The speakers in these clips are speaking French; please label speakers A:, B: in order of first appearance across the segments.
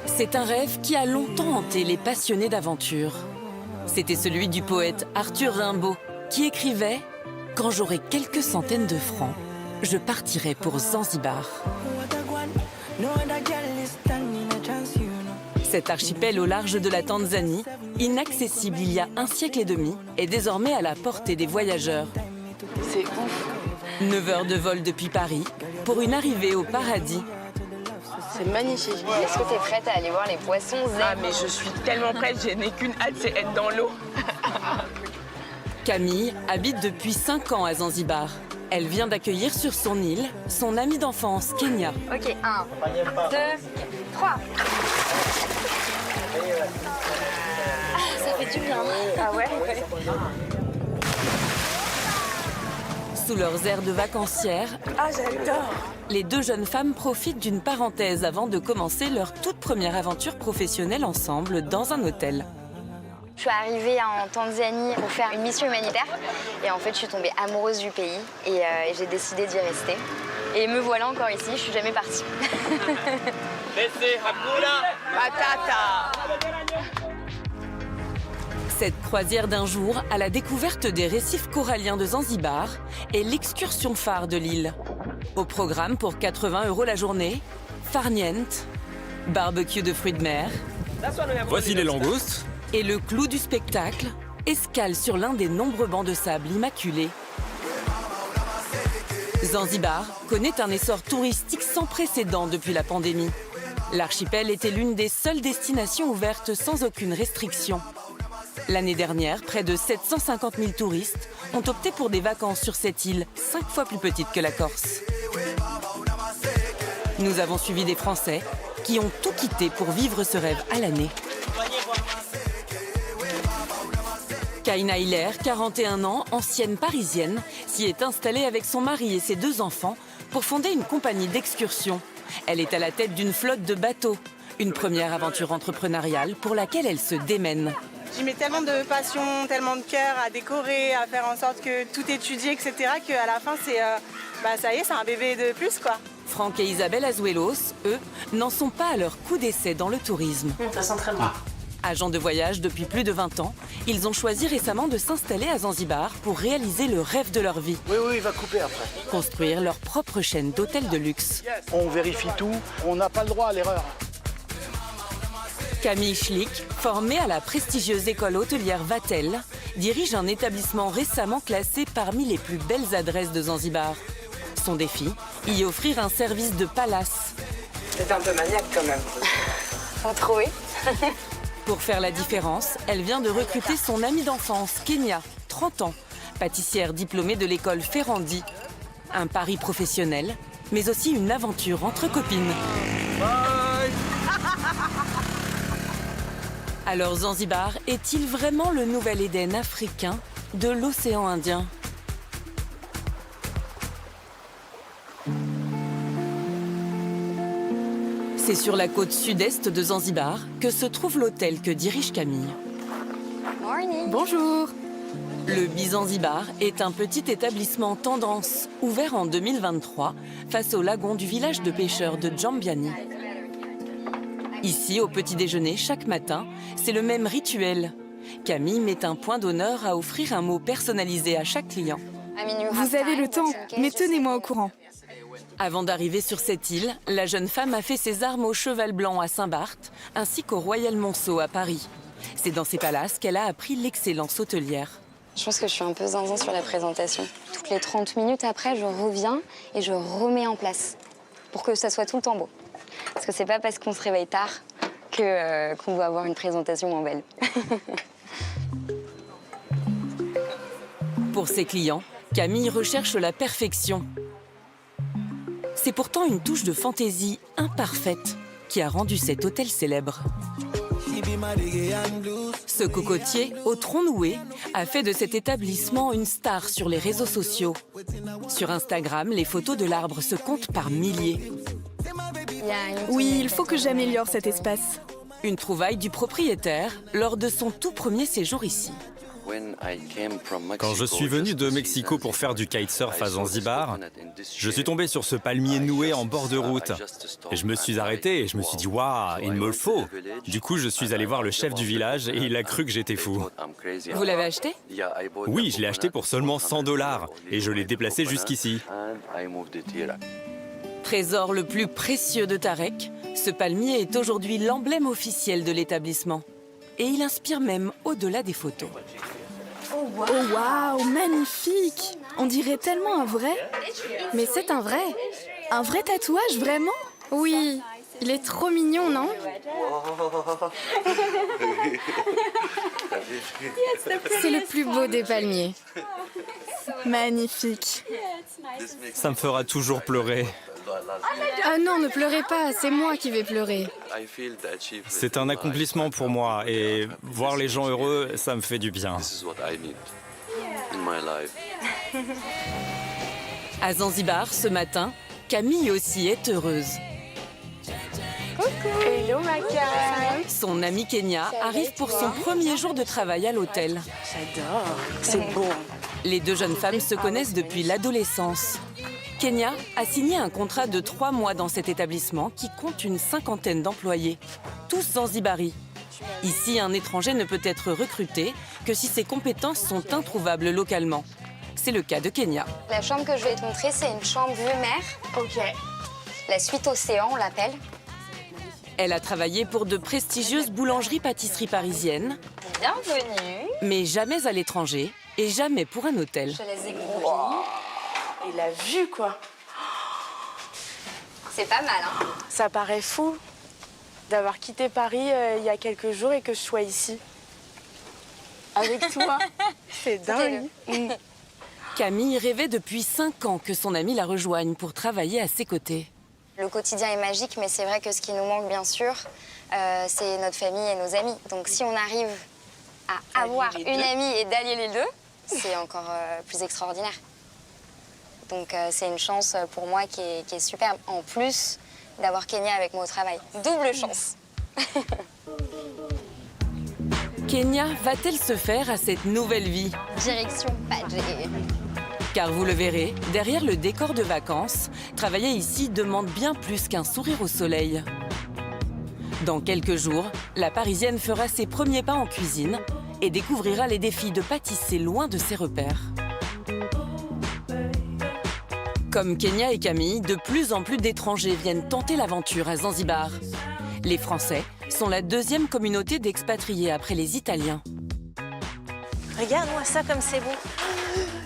A: C'est un rêve qui a longtemps hanté les passionnés d'aventure. C'était celui du poète Arthur Rimbaud, qui écrivait « Quand j'aurai quelques centaines de francs, je partirai pour Zanzibar ». Cet archipel au large de la Tanzanie, inaccessible il y a un siècle et demi, est désormais à la portée des voyageurs.
B: C'est ouf.
A: 9 heures de vol depuis Paris pour une arrivée au paradis.
B: C'est magnifique.
C: Est-ce que tu es prête à aller voir les poissons zen?
B: Ah mais je suis tellement prête, je n'ai qu'une hâte, c'est être dans l'eau.
A: Camille habite depuis 5 ans à Zanzibar. Elle vient d'accueillir sur son île son amie d'enfance, Kenya.
C: Ok, 1, 2, 3. Ça fait du bien.
B: Ah ouais?
A: Sous leurs airs de vacancières,
B: Ah j'adore.
A: les deux jeunes femmes profitent d'une parenthèse avant de commencer leur toute première aventure professionnelle ensemble dans un hôtel.
C: Je suis arrivée en Tanzanie pour faire une mission humanitaire. Et en fait, je suis tombée amoureuse du pays et j'ai décidé d'y rester. Et me voilà encore ici, je suis jamais partie.
B: Patata.
A: Cette croisière d'un jour à la découverte des récifs coralliens de Zanzibar est l'excursion phare de l'île. Au programme pour 80 € la journée, farniente, barbecue de fruits de mer.
D: Voici les langoustes.
A: Et le clou du spectacle, escale sur l'un des nombreux bancs de sable immaculés. Zanzibar connaît un essor touristique sans précédent depuis la pandémie. L'archipel était l'une des seules destinations ouvertes sans aucune restriction. L'année dernière, près de 750 000 touristes ont opté pour des vacances sur cette île, 5 fois plus petite que la Corse. Nous avons suivi des Français qui ont tout quitté pour vivre ce rêve à l'année. Kaina Hiller, 41 ans, ancienne parisienne, s'y est installée avec son mari et ses 2 enfants pour fonder une compagnie d'excursion. Elle est à la tête d'une flotte de bateaux, une première aventure entrepreneuriale pour laquelle elle se démène.
E: J'y mets tellement de passion, tellement de cœur à décorer, à faire en sorte que tout étudie, etc., qu'à la fin, ça y est, c'est un bébé de plus, quoi.
A: Franck et Isabelle Azuelos, eux, n'en sont pas à leur coup d'essai dans le tourisme.
B: Ça sent très bon.
A: Agents de voyage depuis plus de 20 ans, ils ont choisi récemment de s'installer à Zanzibar pour réaliser le rêve de leur vie.
F: Oui, il va couper après.
A: Construire leur propre chaîne d'hôtels de luxe.
F: On vérifie tout, on n'a pas le droit à l'erreur.
A: Camille Schlick, formée à la prestigieuse école hôtelière Vatel, dirige un établissement récemment classé parmi les plus belles adresses de Zanzibar. Son défi, y offrir un service de palace.
B: C'est un peu maniaque quand même.
C: Faut trouver.
A: Pour faire la différence, elle vient de recruter son amie d'enfance, Kenya, 30 ans, pâtissière diplômée de l'école Ferrandi. Un pari professionnel, mais aussi une aventure entre copines. Alors Zanzibar est-il vraiment le nouvel Éden africain de l'océan Indien ? C'est sur la côte sud-est de Zanzibar que se trouve l'hôtel que dirige Camille.
C: Morning.
A: Bonjour. Le Bizanzibar est un petit établissement tendance, ouvert en 2023, face au lagon du village de pêcheurs de Jambiani. Ici, au petit déjeuner, chaque matin, c'est le même rituel. Camille met un point d'honneur à offrir un mot personnalisé à chaque client.
G: Vous avez le temps, mais tenez-moi au courant.
A: Avant d'arriver sur cette île, la jeune femme a fait ses armes au Cheval Blanc à Saint-Barth, ainsi qu'au Royal Monceau à Paris. C'est dans ces palaces qu'elle a appris l'excellence hôtelière.
C: Je pense que je suis un peu zinzin sur la présentation. Toutes les 30 minutes après, je reviens et je remets en place pour que ça soit tout le temps beau. Parce que c'est pas parce qu'on se réveille tard qu'on doit avoir une présentation moins belle.
A: Pour ses clients, Camille recherche la perfection. C'est pourtant une touche de fantaisie imparfaite qui a rendu cet hôtel célèbre. Ce cocotier, au tronc noué, a fait de cet établissement une star sur les réseaux sociaux. Sur Instagram, les photos de l'arbre se comptent par milliers.
G: Oui, il faut que j'améliore cet espace.
A: Une trouvaille du propriétaire lors de son tout premier séjour ici.
D: Quand je suis venu de Mexico pour faire du kitesurf à Zanzibar, je suis tombé sur ce palmier noué en bord de route. Et je me suis arrêté et je me suis dit « Waouh, il me le faut !» Du coup, je suis allé voir le chef du village et il a cru que j'étais fou.
A: Vous l'avez acheté?
D: Oui, je l'ai acheté pour seulement 100 $ et je l'ai déplacé jusqu'ici.
A: Trésor le plus précieux de Tarek, ce palmier est aujourd'hui l'emblème officiel de l'établissement. Et il inspire même au-delà des photos.
G: Oh waouh, magnifique! On dirait tellement un vrai.
H: Mais c'est un vrai.
G: Un vrai tatouage, vraiment?
H: Oui, il est trop mignon, non? C'est le plus beau des palmiers.
G: Magnifique.
D: Ça me fera toujours pleurer.
H: Ah non, ne pleurez pas, c'est moi qui vais pleurer.
D: C'est un accomplissement pour moi et voir les gens heureux, ça me fait du bien.
A: À Zanzibar, ce matin, Camille aussi est heureuse.
E: Hello Maca.
A: Son amie Kenya arrive pour son premier jour de travail à l'hôtel.
E: J'adore, c'est beau.
A: Les deux jeunes femmes se connaissent depuis l'adolescence. Kenya a signé un contrat de 3 mois dans cet établissement qui compte une 50aine d'employés, tous zanzibaris. Ici, un étranger ne peut être recruté que si ses compétences sont introuvables localement. C'est le cas de Kenya.
C: La chambre que je vais te montrer, c'est une chambre vue mer.
E: Ok.
C: La suite océan, on l'appelle.
A: Elle a travaillé pour de prestigieuses boulangeries-pâtisseries parisiennes,
C: Bienvenue.
A: mais jamais à l'étranger et jamais pour un hôtel.
C: Je te laisse découvrir.
E: Et la vue, quoi.
C: C'est pas mal, hein?
E: Ça paraît fou d'avoir quitté Paris il y a quelques jours et que je sois ici. Avec toi. C'est dingue.
A: Camille rêvait depuis 5 ans que son amie la rejoigne pour travailler à ses côtés.
C: Le quotidien est magique, mais c'est vrai que ce qui nous manque, bien sûr, c'est notre famille et nos amis. Donc si on arrive à avoir une amie et d'allier les deux, c'est encore plus extraordinaire. Donc c'est une chance pour moi qui est superbe. En plus d'avoir Kenya avec moi au travail. Double chance.
A: Kenya va-t-elle se faire à cette nouvelle vie?
C: Direction Padgé.
A: Car vous le verrez, derrière le décor de vacances, travailler ici demande bien plus qu'un sourire au soleil. Dans quelques jours, la Parisienne fera ses premiers pas en cuisine et découvrira les défis de pâtisser loin de ses repères. Comme Kenya et Camille, de plus en plus d'étrangers viennent tenter l'aventure à Zanzibar. Les Français sont la 2e communauté d'expatriés après les Italiens.
E: Regarde-moi ça comme c'est beau.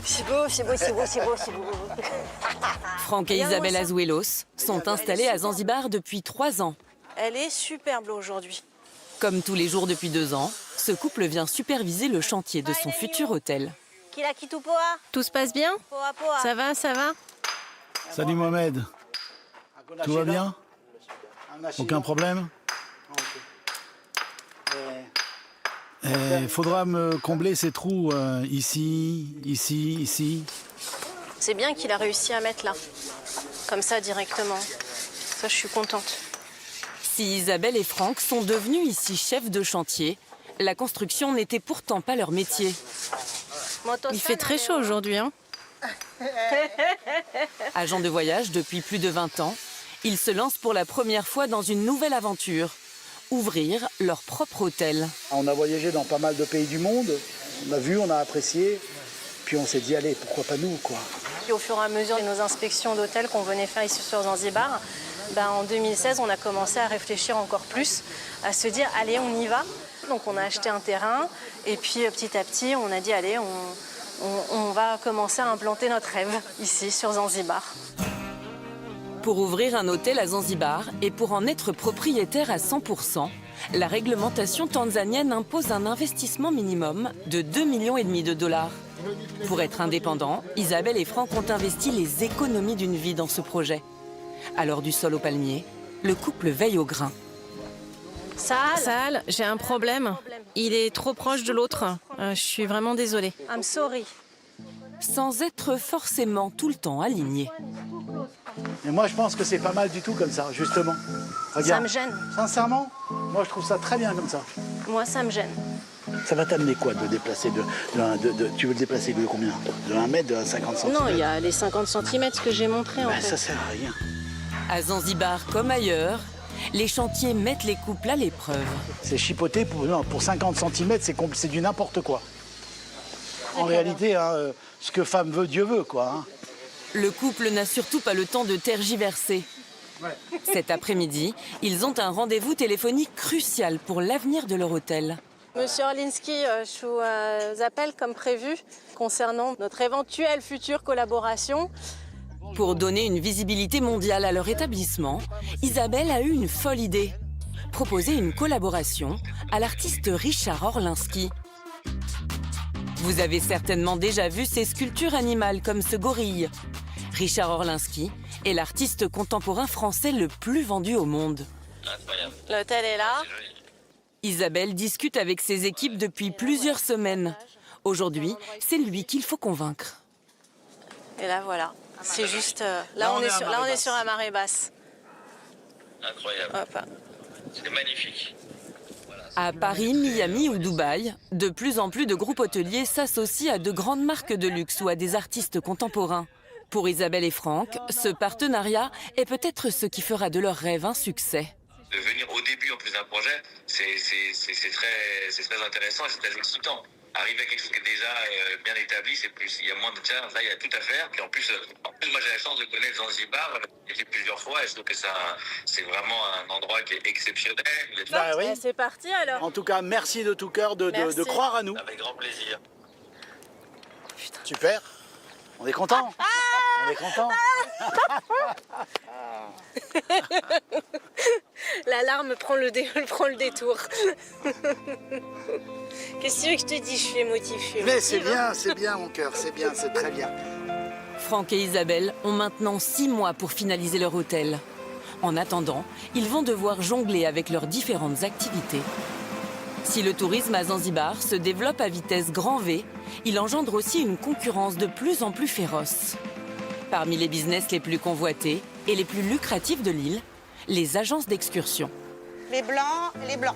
E: C'est beau, c'est beau, c'est beau, c'est beau, c'est beau.
A: Franck et Isabelle Azuelos sont installés à Zanzibar depuis 3 ans.
E: Elle est superbe aujourd'hui.
A: Comme tous les jours depuis 2 ans, ce couple vient superviser le chantier de son futur hôtel.
H: Tout se passe bien? Ça va, ça va?
F: Salut Mohamed. Tout va bien? Aucun problème? Il faudra me combler ces trous ici, ici, ici.
I: C'est bien qu'il a réussi à mettre là, comme ça directement. Ça, je suis contente.
A: Si Isabelle et Franck sont devenus ici chefs de chantier, la construction n'était pourtant pas leur métier.
H: Il fait très chaud aujourd'hui, hein?
A: Agents de voyage depuis plus de 20 ans, ils se lancent pour la première fois dans une nouvelle aventure. Ouvrir leur propre hôtel.
F: On a voyagé dans pas mal de pays du monde. On a vu, on a apprécié. Puis on s'est dit, allez, pourquoi pas nous, quoi.
I: Puis au fur et à mesure de nos inspections d'hôtels qu'on venait faire ici sur Zanzibar, en 2016, on a commencé à réfléchir encore plus, à se dire, allez, on y va. Donc on a acheté un terrain et puis petit à petit, on a dit, allez, on va commencer à implanter notre rêve ici sur Zanzibar.
A: Pour ouvrir un hôtel à Zanzibar et pour en être propriétaire à 100%, la réglementation tanzanienne impose un investissement minimum de 2,5 millions de dollars. Pour être indépendant, Isabelle et Franck ont investi les économies d'une vie dans ce projet. Alors du sol au palmier, le couple veille au grain.
H: Sahal, j'ai un problème. Il est trop proche de l'autre. Je suis vraiment désolée.
I: I'm sorry.
A: Sans être forcément tout le temps alignés.
F: Et moi, je pense que c'est pas mal du tout comme ça, justement. Regarde.
I: Ça me gêne.
F: Sincèrement, moi, je trouve ça très bien comme ça.
I: Moi, ça me gêne.
F: Ça va t'amener quoi de déplacer tu veux le déplacer de combien? De 1 mètre, de 50 cm?
I: Non, il y a les 50 cm que j'ai montré en fait.
F: Ça sert à rien.
A: À Zanzibar comme ailleurs, les chantiers mettent les couples à l'épreuve.
F: C'est chipoté pour 50 cm, c'est du n'importe quoi. En réalité, hein, ce que femme veut, Dieu veut, quoi. Hein.
A: Le couple n'a surtout pas le temps de tergiverser. Cet après-midi, ils ont un rendez-vous téléphonique crucial pour l'avenir de leur hôtel.
I: Monsieur Orlinski, je vous appelle comme prévu concernant notre éventuelle future collaboration.
A: Pour donner une visibilité mondiale à leur établissement, Isabelle a eu une folle idée. Proposer une collaboration à l'artiste Richard Orlinski. Vous avez certainement déjà vu ces sculptures animales comme ce gorille. Richard Orlinski est l'artiste contemporain français le plus vendu au monde.
I: L'hôtel est là.
A: Isabelle discute avec ses équipes depuis plusieurs semaines. Aujourd'hui, c'est lui qu'il faut convaincre.
I: Et là, voilà. C'est juste... là, on est sur la marée basse.
J: Incroyable.
I: Hop.
J: C'est magnifique.
A: À Paris, Miami ou Dubaï, de plus en plus de groupes hôteliers s'associent à de grandes marques de luxe ou à des artistes contemporains. Pour Isabelle et Franck, ce partenariat est peut-être ce qui fera de leur rêve un succès.
J: De venir au début en plus d'un projet, c'est très intéressant et c'est très excitant. Arriver à quelque chose qui est déjà bien établi, c'est plus, il y a moins de challenge, là il y a tout à faire. Puis en plus moi j'ai la chance de connaître Zanzibar, j'ai été plusieurs fois et je trouve que c'est vraiment un endroit qui est exceptionnel.
F: Bah oui.
I: C'est parti alors.
F: En tout cas, merci de tout cœur de croire à nous.
J: Avec grand plaisir.
F: Super. On est content. On est content.
I: L'alarme prend le détour. Qu'est-ce que tu veux que je te dise? Je suis émotive.
F: Mais c'est bien mon cœur, c'est bien, c'est très bien.
A: Franck et Isabelle ont maintenant 6 mois pour finaliser leur hôtel. En attendant, ils vont devoir jongler avec leurs différentes activités. Si le tourisme à Zanzibar se développe à vitesse grand V, il engendre aussi une concurrence de plus en plus féroce. Parmi les business les plus convoités et les plus lucratifs de l'île, les agences d'excursion.
E: Les blancs, les blancs.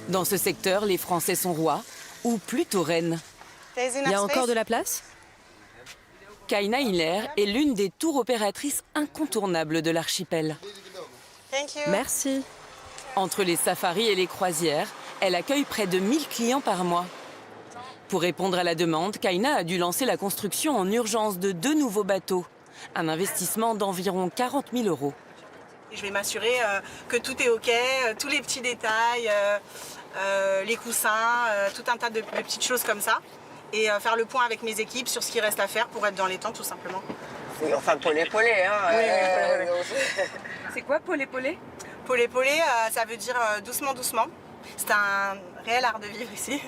A: Dans ce secteur, les Français sont rois, ou plutôt reines.
G: Il y a encore de la place?
A: Kaina Hiller est l'une des tours opératrices incontournables de l'archipel.
G: Merci.
A: Entre les safaris et les croisières, elle accueille près de 1000 clients par mois. Pour répondre à la demande, Kaina a dû lancer la construction en urgence de 2 nouveaux bateaux. Un investissement d'environ 40 000 €.
E: Je vais m'assurer que tout est OK, tous les petits détails, les coussins, tout un tas de petites choses comme ça. Et faire le point avec mes équipes sur ce qu'il reste à faire pour être dans les temps, tout simplement.
B: Oui, enfin, polé-polé, hein.
E: C'est quoi polé-polé? Polé-polé, ça veut dire doucement, doucement. C'est un réel art de vivre ici.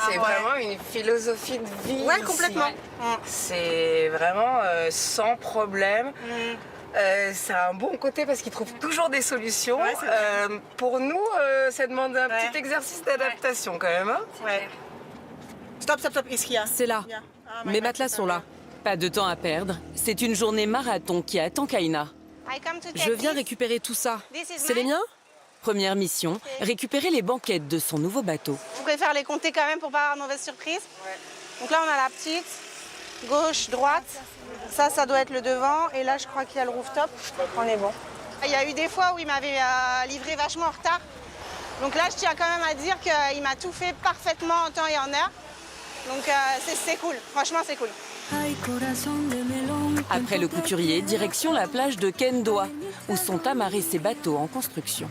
B: C'est vraiment une philosophie de vie.
E: Ouais,
B: ici.
E: complètement.
B: C'est vraiment sans problème. Ça a un bon côté parce qu'ils trouvent toujours des solutions.
E: Ouais,
B: pour nous, ça demande un petit exercice d'adaptation quand même. Hein.
E: Ouais. Stop, qu'est-ce qu'il y a?
G: C'est là. Mes matelas sont là.
A: Pas de temps à perdre, c'est une journée marathon qui attend Kaina.
G: Je viens récupérer tout ça. C'est les miens?
A: Première mission, récupérer les banquettes de son nouveau bateau.
E: Vous préférez les compter quand même pour pas avoir de mauvaise surprise. Donc là, on a la petite, gauche, droite. Ça doit être le devant. Et là, je crois qu'il y a le rooftop. On est bon. Il y a eu des fois où il m'avait livré vachement en retard. Donc là, je tiens quand même à dire qu'il m'a tout fait parfaitement en temps et en heure. Donc c'est cool. Franchement, c'est cool.
A: Après le couturier, direction la plage de Kendoa, où sont amarrés ces bateaux en construction.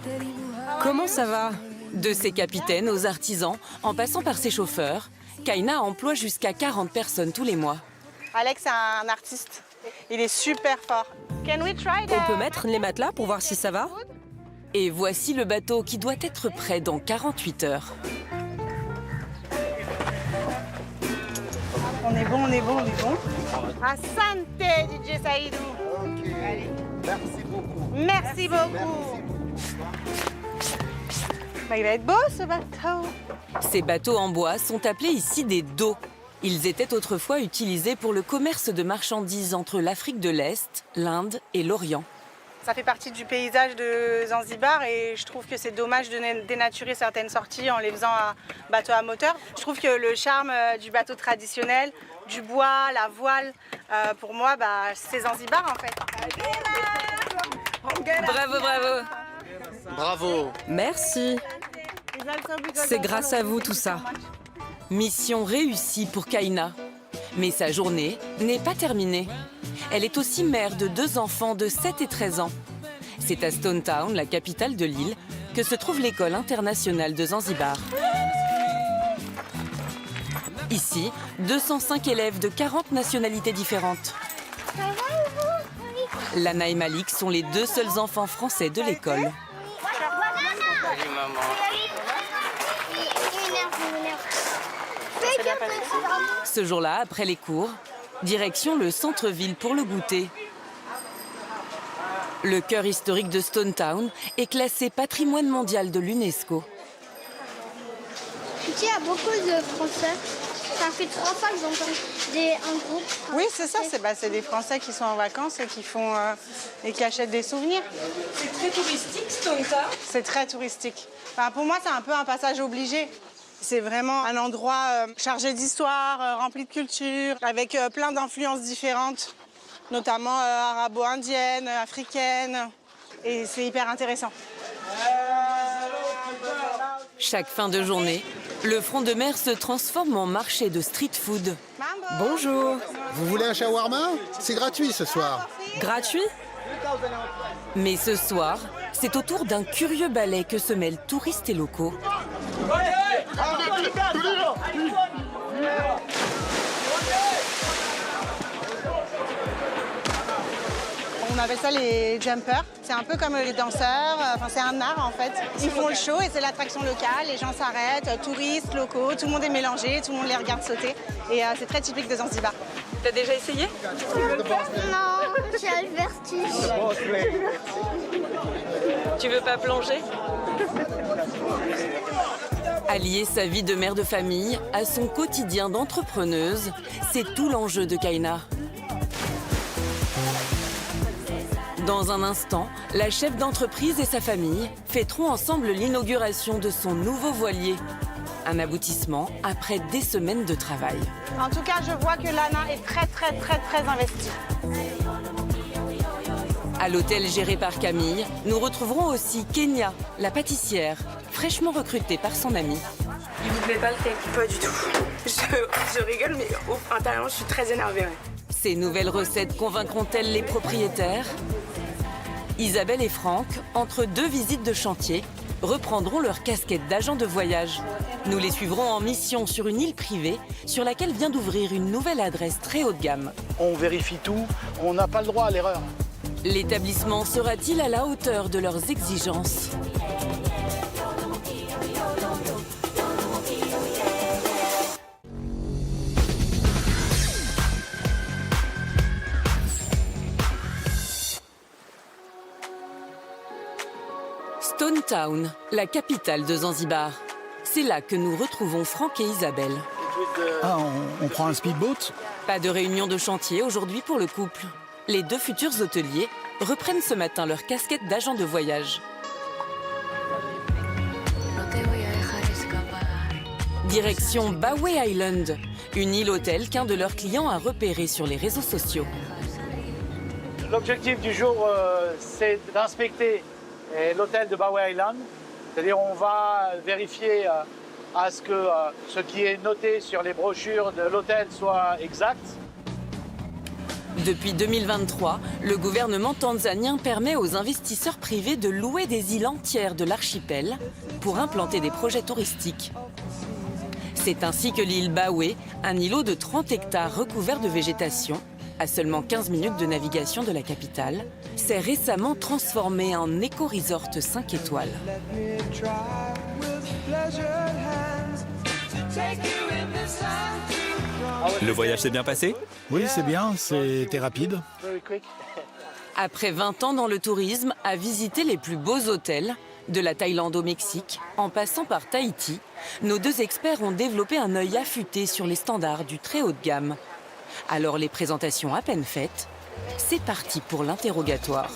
G: Comment ça va?
A: De ses capitaines aux artisans, en passant par ses chauffeurs, Kaina emploie jusqu'à 40 personnes tous les mois.
E: Alex, c'est un artiste. Il est super fort.
G: On peut mettre les matelas pour voir si ça va?
A: Et voici le bateau qui doit être prêt dans 48 heures.
E: On est bon. Asante, DJ Saïdou.
F: Ok. Allez. Merci beaucoup.
E: Merci beaucoup. Bah, il va être beau ce bateau.
A: Ces bateaux en bois sont appelés ici des dos. Ils étaient autrefois utilisés pour le commerce de marchandises entre l'Afrique de l'Est, l'Inde et l'Orient.
E: Ça fait partie du paysage de Zanzibar et je trouve que c'est dommage de dénaturer certaines sorties en les faisant à bateau à moteur. Je trouve que le charme du bateau traditionnel, du bois, la voile, pour moi, c'est Zanzibar en fait.
A: Bravo, bravo.
K: Bravo.
A: Merci. C'est grâce à vous tout ça. Mission réussie pour Kaina. Mais sa journée n'est pas terminée. Elle est aussi mère de 2 enfants de 7 et 13 ans. C'est à Stone Town, la capitale de l'île, que se trouve l'école internationale de Zanzibar. Ici, 205 élèves de 40 nationalités différentes. Lana et Malik sont les 2 seuls enfants français de l'école.
K: Salut maman.
A: Ce jour-là, après les cours, direction le centre-ville pour le goûter. Le cœur historique de Stone Town est classé patrimoine mondial de l'UNESCO.
L: Il y a beaucoup de Français. Ça fait 3 fois que j'entends un groupe.
E: Oui, c'est ça. C'est des Français qui sont en vacances et qui font et qui achètent des souvenirs.
A: C'est très touristique, Stone Town.
E: C'est très touristique. Enfin, pour moi, c'est un peu un passage obligé. C'est vraiment un endroit chargé d'histoire, rempli de culture, avec plein d'influences différentes, notamment arabo-indiennes, africaines. Et c'est hyper intéressant.
A: Chaque fin de journée, le front de mer se transforme en marché de street food.
M: Bonjour. Vous voulez un shawarma? C'est gratuit ce soir.
A: Gratuit? Mais ce soir, c'est au tour d'un curieux ballet que se mêlent touristes et locaux.
E: On appelle ça les jumpers. C'est un peu comme les danseurs, c'est un art en fait. Ils font le show et c'est l'attraction locale, les gens s'arrêtent, touristes, locaux, tout le monde est mélangé, tout le monde les regarde sauter. Et c'est très typique de Zanzibar.
A: T'as déjà essayé?
L: Non, j'ai le vertige.
A: Tu veux pas plonger? Allier sa vie de mère de famille à son quotidien d'entrepreneuse, c'est tout l'enjeu de Kaina. Dans un instant, la chef d'entreprise et sa famille fêteront ensemble l'inauguration de son nouveau voilier. Un aboutissement après des semaines de travail.
E: En tout cas, je vois que Lana est très investie.
A: À l'hôtel géré par Camille, nous retrouverons aussi Kenya, la pâtissière, fraîchement recrutée par son amie.
B: Il vous plaît pas le cake? Pas du tout. Je rigole, mais intérieurement, je suis très énervée. Ouais.
A: Ces nouvelles recettes convaincront-elles les propriétaires? Isabelle et Franck, entre 2 visites de chantier, reprendront leur casquette d'agent de voyage. Nous les suivrons en mission sur une île privée sur laquelle vient d'ouvrir une nouvelle adresse très haut de gamme.
F: On vérifie tout, on n'a pas le droit à l'erreur.
A: L'établissement sera-t-il à la hauteur de leurs exigences? Stone Town, la capitale de Zanzibar. C'est là que nous retrouvons Franck et Isabelle.
F: Ah, on prend un speedboat?
A: Pas de réunion de chantier aujourd'hui pour le couple. Les 2 futurs hôteliers reprennent ce matin leur casquette d'agent de voyage. Direction Baway Island, une île-hôtel qu'un de leurs clients a repérée sur les réseaux sociaux.
F: L'objectif du jour, c'est d'inspecter l'hôtel de Baway Island. C'est-à-dire on va vérifier à ce que ce qui est noté sur les brochures de l'hôtel soit exact.
A: Depuis 2023, le gouvernement tanzanien permet aux investisseurs privés de louer des îles entières de l'archipel pour implanter des projets touristiques. C'est ainsi que l'île Baway, un îlot de 30 hectares recouvert de végétation, à seulement 15 minutes de navigation de la capitale, s'est récemment transformé en éco-resort 5 étoiles.
D: Le voyage s'est bien passé?
F: Oui, c'est bien, c'était rapide.
A: Après 20 ans dans le tourisme, à visiter les plus beaux hôtels, de la Thaïlande au Mexique, en passant par Tahiti, nos 2 experts ont développé un œil affûté sur les standards du très haut de gamme. Alors les présentations à peine faites, c'est parti pour l'interrogatoire.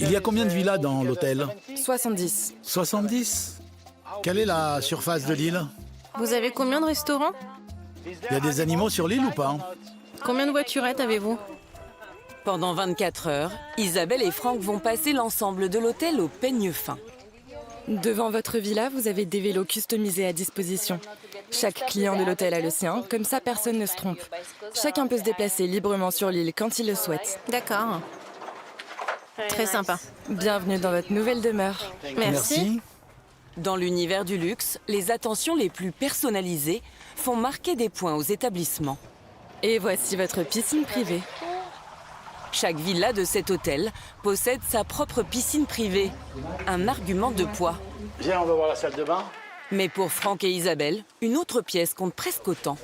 N: Il y a combien de villas dans l'hôtel?
G: 70.
N: 70? Quelle est la surface de l'île?
H: Vous avez combien de restaurants?
N: Il y a des animaux sur l'île ou pas?
H: Combien de voiturettes avez-vous?
A: Pendant 24 heures, Isabelle et Franck vont passer l'ensemble de l'hôtel au peigne fin.
G: Devant votre villa, vous avez des vélos customisés à disposition. Chaque client de l'hôtel a le sien, comme ça personne ne se trompe. Chacun peut se déplacer librement sur l'île quand il le souhaite.
H: D'accord. Très sympa.
G: Bienvenue dans votre nouvelle demeure.
H: Merci.
A: Dans l'univers du luxe, les attentions les plus personnalisées font marquer des points aux établissements.
G: Et voici votre piscine privée.
A: Chaque villa de cet hôtel possède sa propre piscine privée, un argument de poids.
F: Viens, on va voir la salle de bain.
A: Mais pour Franck et Isabelle, une autre pièce compte presque autant.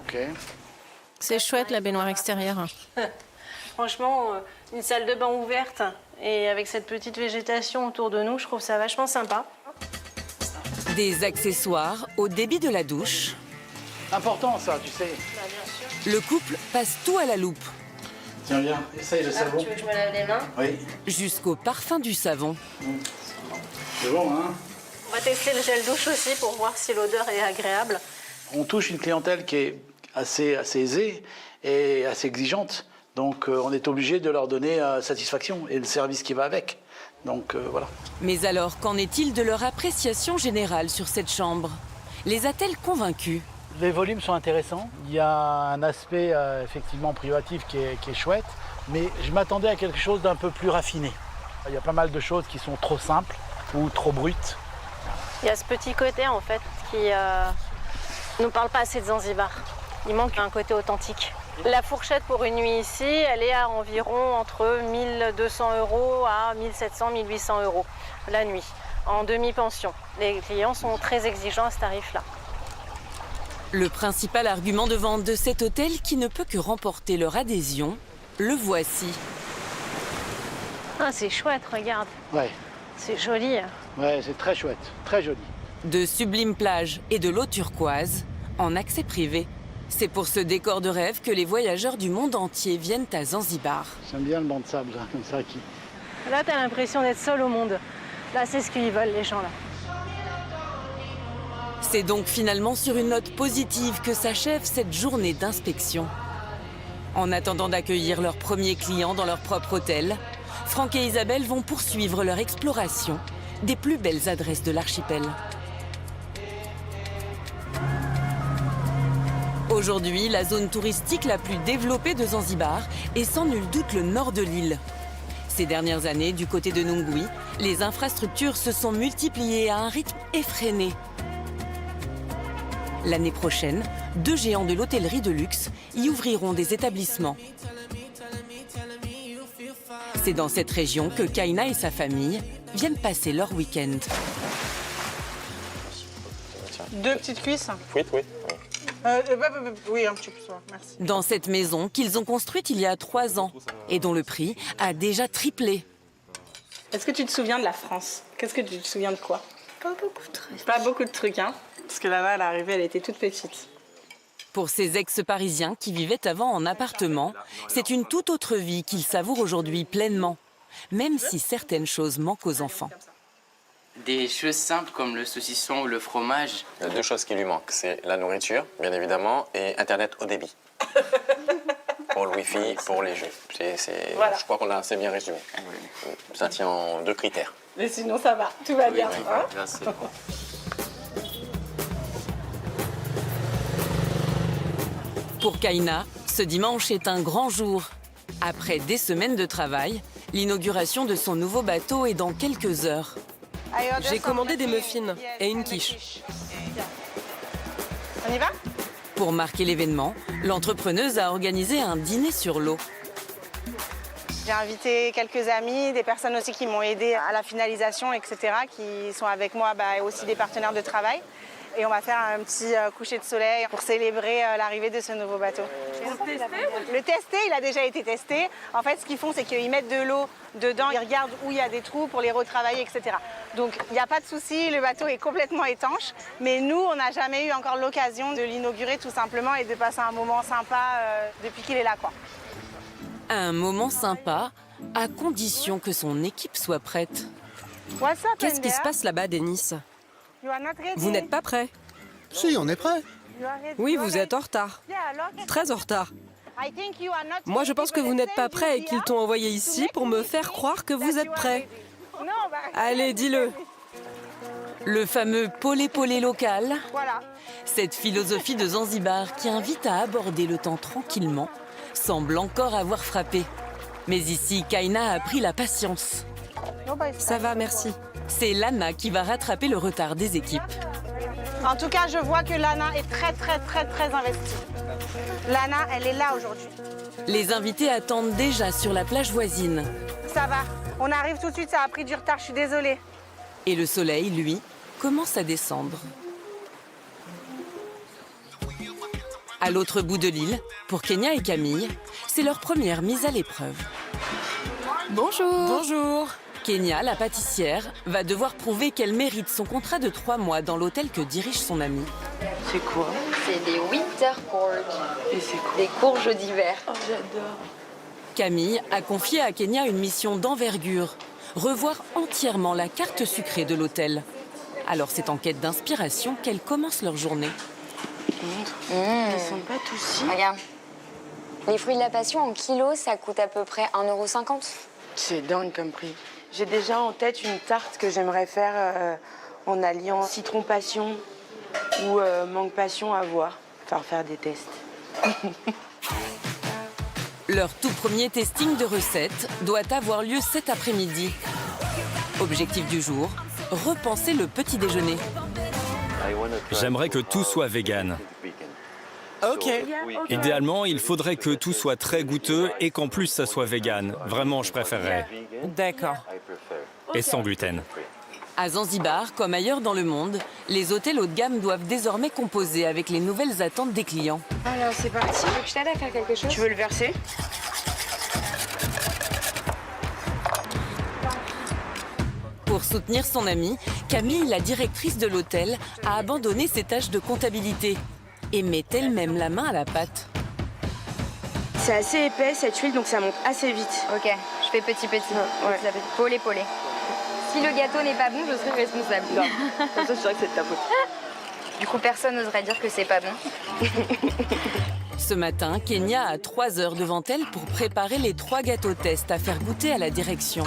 F: Ok.
H: C'est chouette la baignoire extérieure.
I: Franchement, une salle de bain ouverte et avec cette petite végétation autour de nous, je trouve ça vachement sympa.
A: Des accessoires au débit de la douche.
F: Important ça, tu sais.
A: Le couple passe tout à la loupe.
F: Tiens, viens, essaye le savon.
I: Tu veux que je me lave les mains?
F: Oui.
A: Jusqu'au parfum du savon.
F: C'est bon, hein?
I: On va tester le gel douche aussi pour voir si l'odeur est agréable.
F: On touche une clientèle qui est assez aisée et assez exigeante. Donc on est obligé de leur donner satisfaction et le service qui va avec. Donc voilà.
A: Mais alors, qu'en est-il de leur appréciation générale sur cette chambre? Les a-t-elle convaincus?
F: Les volumes sont intéressants. Il y a un aspect effectivement privatif qui est chouette, mais je m'attendais à quelque chose d'un peu plus raffiné. Il y a pas mal de choses qui sont trop simples ou trop brutes.
I: Il y a ce petit côté en fait qui nous parle pas assez de Zanzibar. Il manque un côté authentique. La fourchette pour une nuit ici, elle est à environ entre 1200 € à 1700, 1800 € la nuit, en demi-pension. Les clients sont très exigeants à ce tarif-là.
A: Le principal argument de vente de cet hôtel qui ne peut que remporter leur adhésion, le voici.
I: Ah, c'est chouette, regarde.
F: Ouais.
I: C'est joli.
F: Ouais, c'est très chouette, très joli.
A: De sublimes plages et de l'eau turquoise en accès privé. C'est pour ce décor de rêve que les voyageurs du monde entier viennent à Zanzibar.
F: J'aime bien le banc de sable, là, comme ça.
I: Là, t'as l'impression d'être seul au monde. Là, c'est ce qu'ils veulent, les gens, là.
A: C'est donc finalement sur une note positive que s'achève cette journée d'inspection. En attendant d'accueillir leurs premiers clients dans leur propre hôtel, Franck et Isabelle vont poursuivre leur exploration des plus belles adresses de l'archipel. Aujourd'hui, la zone touristique la plus développée de Zanzibar est sans nul doute le nord de l'île. Ces dernières années, du côté de Nungwi, les infrastructures se sont multipliées à un rythme effréné. L'année prochaine, 2 géants de l'hôtellerie de luxe y ouvriront des établissements. C'est dans cette région que Kaina et sa famille viennent passer leur week-end.
E: 2 petites cuisses.
O: Oui.
E: Oui, un petit peu, merci.
A: Dans cette maison qu'ils ont construite il y a 3 ans et dont le prix a déjà triplé.
E: Est-ce que tu te souviens de la France? Qu'est-ce que tu te souviens de quoi?
L: Pas beaucoup de trucs.
E: Pas beaucoup de trucs, hein? Parce que là-bas, à l'arrivée, elle était toute petite.
A: Pour ces ex-parisiens qui vivaient avant en appartement, c'est une toute autre vie qu'ils savourent aujourd'hui pleinement, même si certaines choses manquent aux enfants.
K: Des choses simples comme le saucisson ou le fromage.
O: Il y a 2 choses qui lui manquent, c'est la nourriture, bien évidemment, et Internet haut débit. Pour le Wi-Fi, pour les jeux.
E: Voilà.
O: Je crois qu'on l'a assez bien résumé. Ça tient en 2 critères.
E: Mais sinon, ça va, tout va bien. Hein?
K: Merci.
A: Pour Kaina, ce dimanche est un grand jour. Après des semaines de travail, l'inauguration de son nouveau bateau est dans quelques heures.
E: J'ai
H: commandé des muffins et une quiche.
E: On y va?
A: Pour marquer l'événement, l'entrepreneuse a organisé un dîner sur l'eau.
E: J'ai invité quelques amis, des personnes aussi qui m'ont aidé à la finalisation, etc., qui sont avec moi, et aussi des partenaires de travail. Et on va faire un petit coucher de soleil pour célébrer l'arrivée de ce nouveau bateau. Le tester, il a déjà été testé. En fait, ce qu'ils font, c'est qu'ils mettent de l'eau dedans, ils regardent où il y a des trous pour les retravailler, etc. Donc, il n'y a pas de souci, le bateau est complètement étanche. Mais nous, on n'a jamais eu encore l'occasion de l'inaugurer tout simplement et de passer un moment sympa depuis qu'il est là, quoi.
A: Un moment sympa, à condition que son équipe soit prête.
P: Qu'est-ce qui se passe là-bas, Denis? Vous n'êtes pas prêt?
M: Si, on est prêt.
P: Oui, vous êtes en retard. Très en retard. Moi, je pense que vous n'êtes pas prêt et qu'ils t'ont envoyé ici pour me faire croire que vous êtes prêt. Allez, dis-le.
A: Le fameux polé-polé local. Cette philosophie de Zanzibar qui invite à aborder le temps tranquillement semble encore avoir frappé. Mais ici, Kaina a pris la patience.
P: Ça va, merci.
A: C'est Lana qui va rattraper le retard des équipes.
E: En tout cas, je vois que Lana est très investie. Lana, elle est là aujourd'hui.
A: Les invités attendent déjà sur la plage voisine.
E: Ça va, on arrive tout de suite, ça a pris du retard, je suis désolée.
A: Et le soleil, lui, commence à descendre. À l'autre bout de l'île, pour Kenya et Camille, c'est leur première mise à l'épreuve.
G: Bonjour.
A: Bonjour. Kenya, la pâtissière, va devoir prouver qu'elle mérite son contrat de 3 mois dans l'hôtel que dirige son ami.
Q: C'est quoi?
C: C'est des winter courges.
Q: Et c'est quoi?
C: Des courges d'hiver.
Q: Oh, j'adore.
A: Camille a confié à Kenya une mission d'envergure, revoir entièrement la carte sucrée de l'hôtel. Alors c'est en quête d'inspiration qu'elles commencent leur journée.
Q: Ils sont pas tous si.
C: Regarde. Les fruits de la passion en kilo, ça coûte à peu près 1,50 €.
Q: C'est dingue comme prix. J'ai déjà en tête une tarte que j'aimerais faire en alliant citron passion ou mangue passion à voir. Enfin, faire des tests.
A: Leur tout premier testing de recette doit avoir lieu cet après-midi. Objectif du jour, repenser le petit déjeuner.
D: J'aimerais que tout soit vegan.
P: Ok.
D: Idéalement, il faudrait que tout soit très goûteux et qu'en plus ça soit vegan. Vraiment, je préférerais.
P: D'accord.
D: Et sans gluten.
A: À Zanzibar, comme ailleurs dans le monde, les hôtels haut de gamme doivent désormais composer avec les nouvelles attentes des clients.
Q: Alors, c'est parti.
C: Tu veux que je t'aide à faire quelque chose?
Q: Tu veux le verser?
A: Pour soutenir son amie, Camille, la directrice de l'hôtel, a abandonné ses tâches de comptabilité et met elle-même la main à la pâte.
Q: C'est assez épais cette huile, donc ça monte assez vite.
C: Ok, je fais petit.
Q: Ouais.
C: Polé. Si le gâteau n'est pas bon, je serai responsable.
Q: Non, comme ça, je dirais que c'est de ta faute.
C: Du coup, personne n'oserait dire que c'est pas bon.
A: Ce matin, Kenya a 3 heures devant elle pour préparer les 3 gâteaux tests à faire goûter à la direction.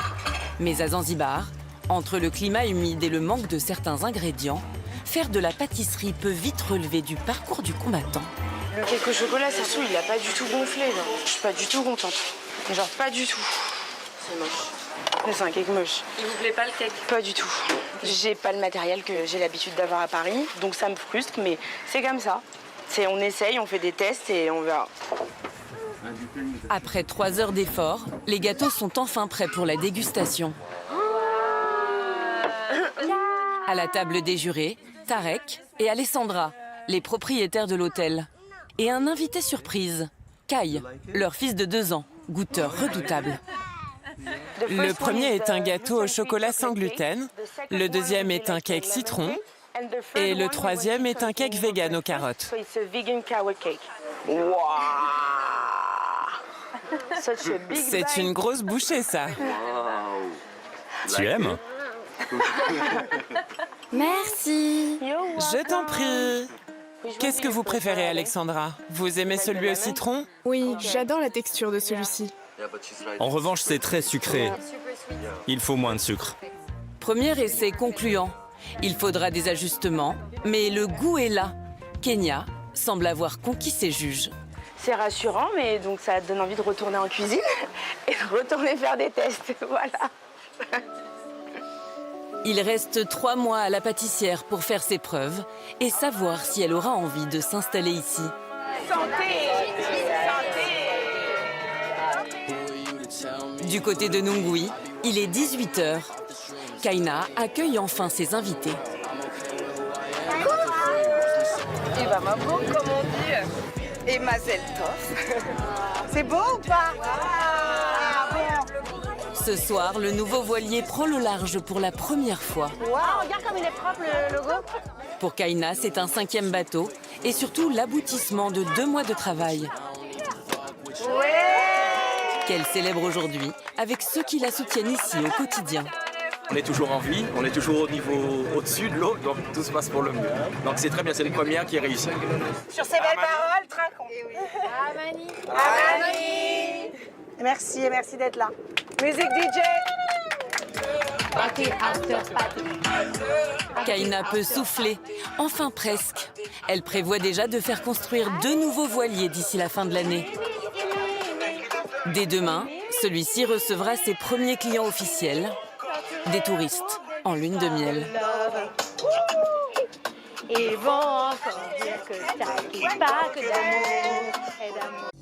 A: Mais à Zanzibar, entre le climat humide et le manque de certains ingrédients, faire de la pâtisserie peut vite relever du parcours du combattant.
Q: Le cake au chocolat, ça se trouve, il a pas du tout gonflé. Là. Je suis pas du tout contente. Genre, pas du tout. C'est moche. C'est un cake moche.
P: Il vous plaît pas le cake?
Q: Pas du tout. J'ai pas le matériel que j'ai l'habitude d'avoir à Paris, donc ça me frustre, mais c'est comme ça. On essaye, on fait des tests et on verra.
A: Après 3 heures d'efforts, les gâteaux sont enfin prêts pour la dégustation. À la table des jurés, Tarek et Alessandra, les propriétaires de l'hôtel. Et un invité surprise, Kai, leur fils de 2 ans, goûteur redoutable.
R: Le premier est un gâteau au chocolat sans gluten, le deuxième est un cake citron et le troisième est un cake vegan aux carottes. C'est une grosse bouchée, ça.
D: Tu aimes?
C: Merci.
R: Je t'en prie. Qu'est-ce que vous préférez, Alexandra? Vous aimez celui au citron?
G: Oui, j'adore la texture de celui-ci.
D: En revanche, c'est très sucré. Il faut moins de sucre.
A: Premier essai concluant. Il faudra des ajustements, mais le goût est là. Kenya semble avoir conquis ses juges.
Q: C'est rassurant, mais donc ça donne envie de retourner en cuisine et de retourner faire des tests. Voilà.
A: Il reste 3 mois à la pâtissière pour faire ses preuves et savoir si elle aura envie de s'installer ici.
Q: Santé!
A: Du côté de Nungui, il est 18h. Kaina accueille enfin ses invités.
B: Et bah ma beau, comme on dit, et Mazel Tov.
E: C'est beau ou pas?
A: Ce soir, le nouveau voilier prend le large pour la première fois.
E: Waouh, regarde comme il est propre le logo.
A: Pour Kaina, c'est un 5e bateau et surtout l'aboutissement de 2 mois de travail.
E: Ouais!
A: qu'elle célèbre aujourd'hui avec ceux qui la soutiennent ici au quotidien.
S: On est toujours en vie, on est toujours au niveau au-dessus de l'eau, donc tout se passe pour le mieux. Donc c'est très bien, c'est les premières qui réussissent.
E: Sur ces belles paroles, trinquons.
L: Amani.
E: Amani. Merci et merci d'être là. Musique DJ.
A: Kaina peut souffler, enfin presque. Elle prévoit déjà de faire construire 2 nouveaux voiliers d'ici la fin de l'année. Dès demain, celui-ci recevra ses premiers clients officiels, des touristes en lune de miel.
L: Ils vont encore dire que ça qui pas que d'amour et d'amour.